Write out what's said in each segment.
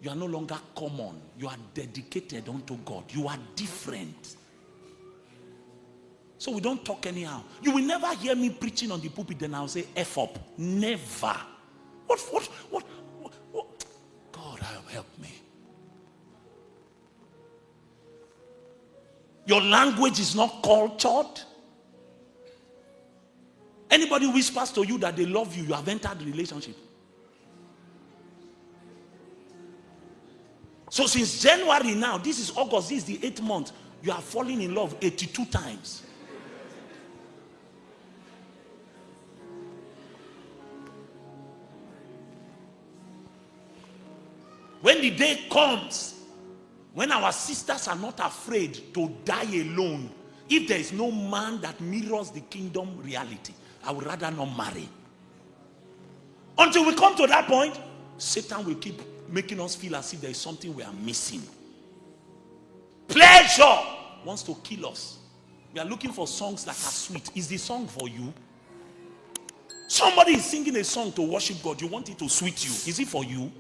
You are no longer common. You are dedicated unto God. You are different. So we don't talk anyhow. You will never hear me preaching on the pulpit, then I'll say F up. Never. What? God help me. Your language is not cultured. Anybody whispers to you that they love you, you have entered the relationship. So since January now, this is August, this is the 8th month, you are falling in love 82 times. When the day comes, when our sisters are not afraid to die alone, if there is no man that mirrors the kingdom reality, I would rather not marry. Until we come to that point, Satan will keep making us feel as if there is something we are missing. Pleasure wants to kill us. We are looking for songs that are sweet. Is the song for you? Somebody is singing a song to worship God. You want it to sweet you. Is it for you?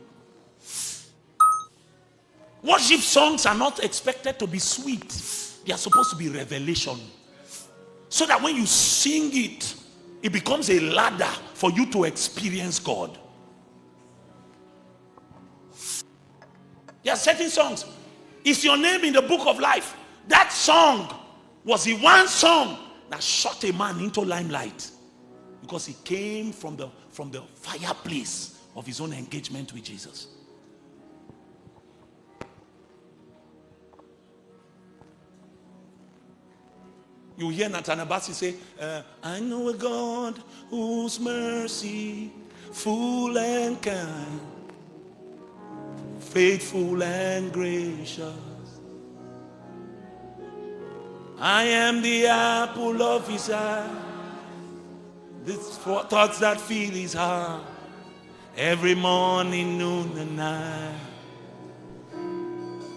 Worship songs are not expected to be sweet. They are supposed to be revelation. So that when you sing it, it becomes a ladder for you to experience God. There are certain songs. Is your name in the book of life? That song was the one song that shot a man into limelight. Because he came from the fireplace of his own engagement with Jesus. You hear Nathan Abasi say, I know a God whose mercy, full and kind, faithful and gracious. I am the apple of his eye, the thoughts that fill his heart, every morning, noon, and night.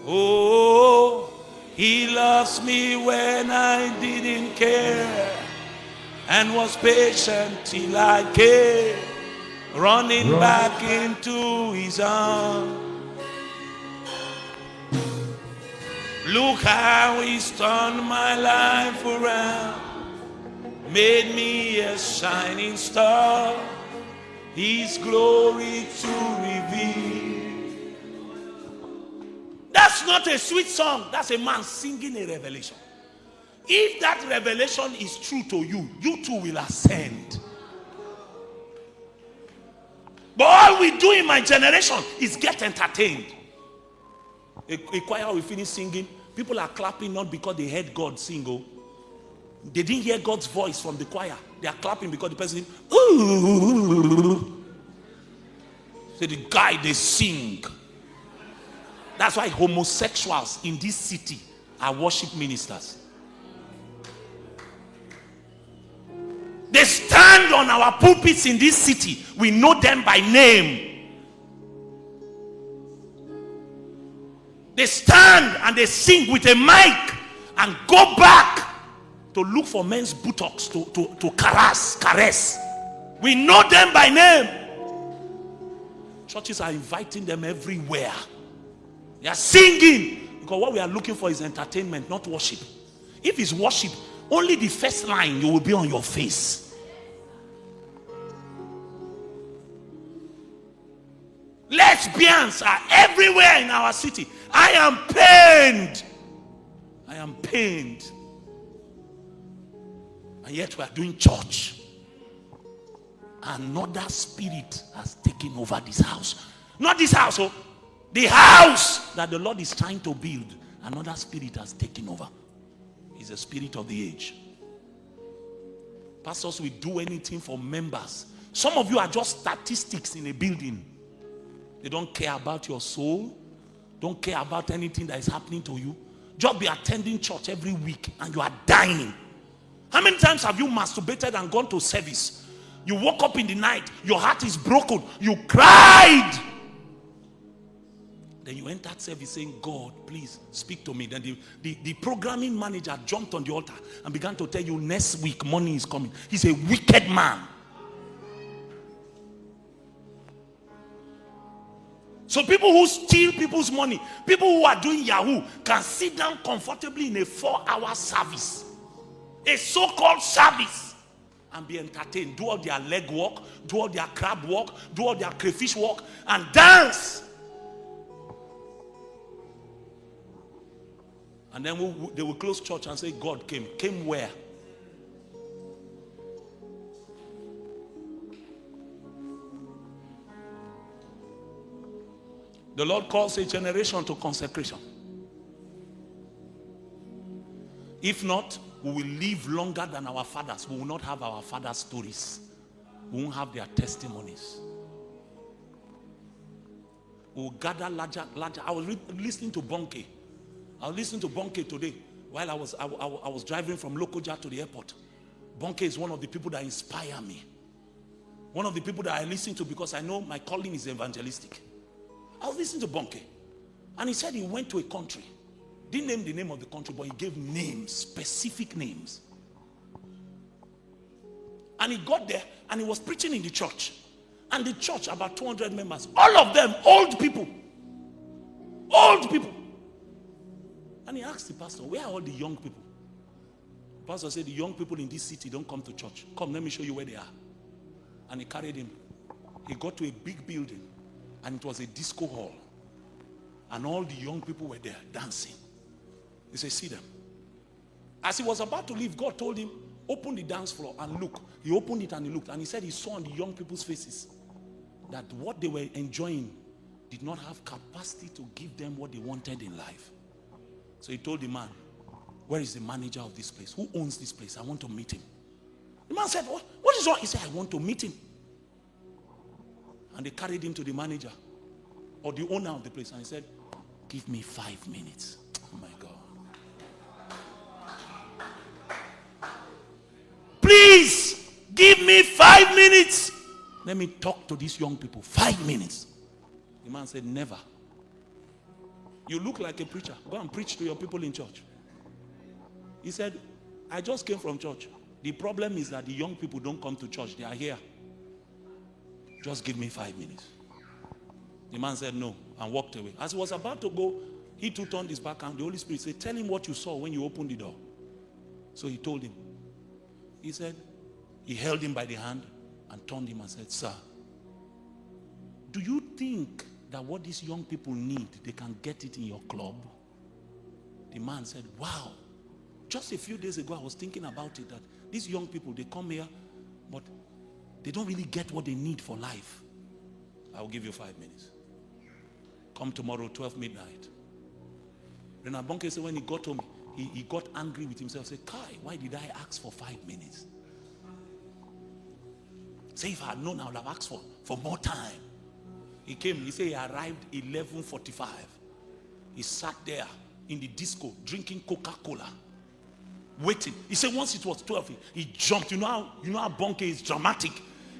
Oh, he loves me when I didn't care, and was patient till I came, running back into his arms. Look how he's turned my life around, made me a shining star, his glory to reveal. That's not a sweet song. That's a man singing a revelation. If that revelation is true to you, you too will ascend. But all we do in my generation is get entertained. A choir will finish singing. People are clapping not because they heard God sing. Oh. They didn't hear God's voice from the choir. They are clapping because the person, ooh. So the guy, they sing. That's why homosexuals in this city are worship ministers. They stand on our pulpits in this city. We know them by name. They stand and they sing with a mic and go back to look for men's buttocks to caress. We know them by name. Churches are inviting them everywhere. They are singing because what we are looking for is entertainment, not worship. If it's worship, only the first line you will be on your face. Lesbians are everywhere in our city. I am pained. I am pained. And yet we are doing church. Another spirit has taken over this house. Not this house, oh. The house that the Lord is trying to build, another spirit has taken over. It's the spirit of the age. Pastors will do anything for members. Some of you are just statistics in a building. They don't care about your soul. Don't care about anything that is happening to you. Just be attending church every week and you are dying. How many times have you masturbated and gone to service? You woke up in the night, your heart is broken, you cried. Then you entered service saying, God, please speak to me. Then the programming manager jumped on the altar and began to tell you, next week money is coming. He's a wicked man. So people who steal people's money, people who are doing Yahoo, can sit down comfortably in a 4-hour service, a so-called service, and be entertained, do all their leg walk, do all their crab walk, do all their crayfish walk, and dance. And then they will close church and say, God came. Came where? The Lord calls a generation to consecration. If not, we will live longer than our fathers. We will not have our fathers' stories. We won't have their testimonies. We will gather larger. I was listening to Bonke. I was listening to Bonke today while I was driving from Lokoja to the airport. Bonke is one of the people that inspire me. One of the people that I listen to because I know my calling is evangelistic. I was listening to Bonke, and he said he went to a country. Didn't name the name of the country, but he gave names, specific names. And he got there, and he was preaching in the church. And the church, about 200 members, all of them old people. Old people. And he asked the pastor, where are all the young people? The pastor said, the young people in this city don't come to church. Come, let me show you where they are. And he carried him. He got to a big building. And it was a disco hall. And all the young people were there dancing. He said, see them. As he was about to leave, God told him, open the dance floor and look. He opened it and he looked. And he said he saw on the young people's faces that what they were enjoying did not have capacity to give them what they wanted in life. So he told the man, where is the manager of this place? Who owns this place? I want to meet him. The man said, what is wrong? He said, I want to meet him. And they carried him to the manager or the owner of the place. And he said, give me 5 minutes. Oh my God. Please give me 5 minutes. Let me talk to these young people. 5 minutes. The man said, never. You look like a preacher. Go and preach to your people in church. He said, I just came from church. The problem is that the young people don't come to church. They are here. Just give me 5 minutes. The man said no and walked away. As he was about to go, he too turned his back and the Holy Spirit said, tell him what you saw when you opened the door. So he told him. He said, he held him by the hand and turned him and said, sir, do you think that what these young people need, they can get it in your club? The man said, wow. Just a few days ago, I was thinking about it, that these young people, they come here, but they don't really get what they need for life. I'll give you 5 minutes. Come tomorrow, 12 midnight. Renard Bonke said when he got home, he got angry with himself. Said, Kai, why did I ask for 5 minutes? Say, if I had known, I would have asked for more time. He came, he said he arrived 11:45. He sat there in the disco drinking Coca-Cola, waiting. He said once it was 12, he jumped. You know how Bonke is dramatic.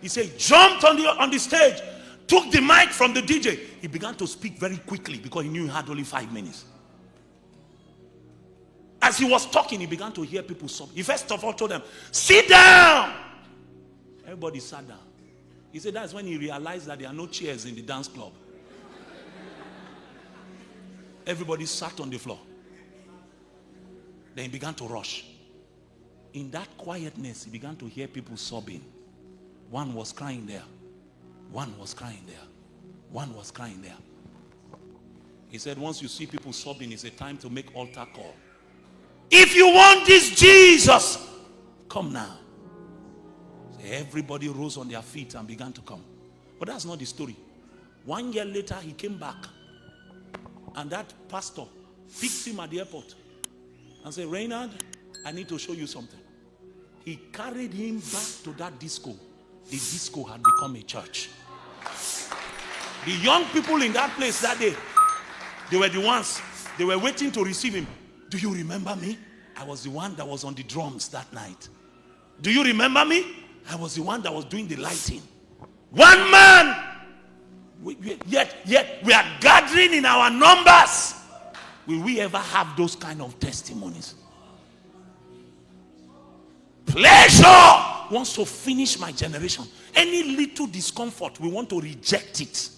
He said he jumped on the stage, took the mic from the DJ. He began to speak very quickly because he knew he had only 5 minutes. As he was talking, he began to hear people sob. He first of all told them, sit down. Everybody sat down. He said that's when he realized that there are no chairs in the dance club. Everybody sat on the floor. Then he began to rush. In that quietness, he began to hear people sobbing. One was crying there. One was crying there. One was crying there. He said once you see people sobbing, it's a time to make altar call. If you want this Jesus, come now. So everybody rose on their feet and began to come. But that's not the story. 1 year later, he came back. And that pastor picked him at the airport and said, Reynard, I need to show you something. He carried him back to that disco. The disco had become a church. The young people in that place that day, they were the ones, they were waiting to receive him. Do you remember me? I was the one that was on the drums that night. Do you remember me? I was the one that was doing the lighting. One man! Yet we are gathering in our numbers. Will we ever have those kind of testimonies? Pleasure wants to finish my generation. Any little discomfort, we want to reject it.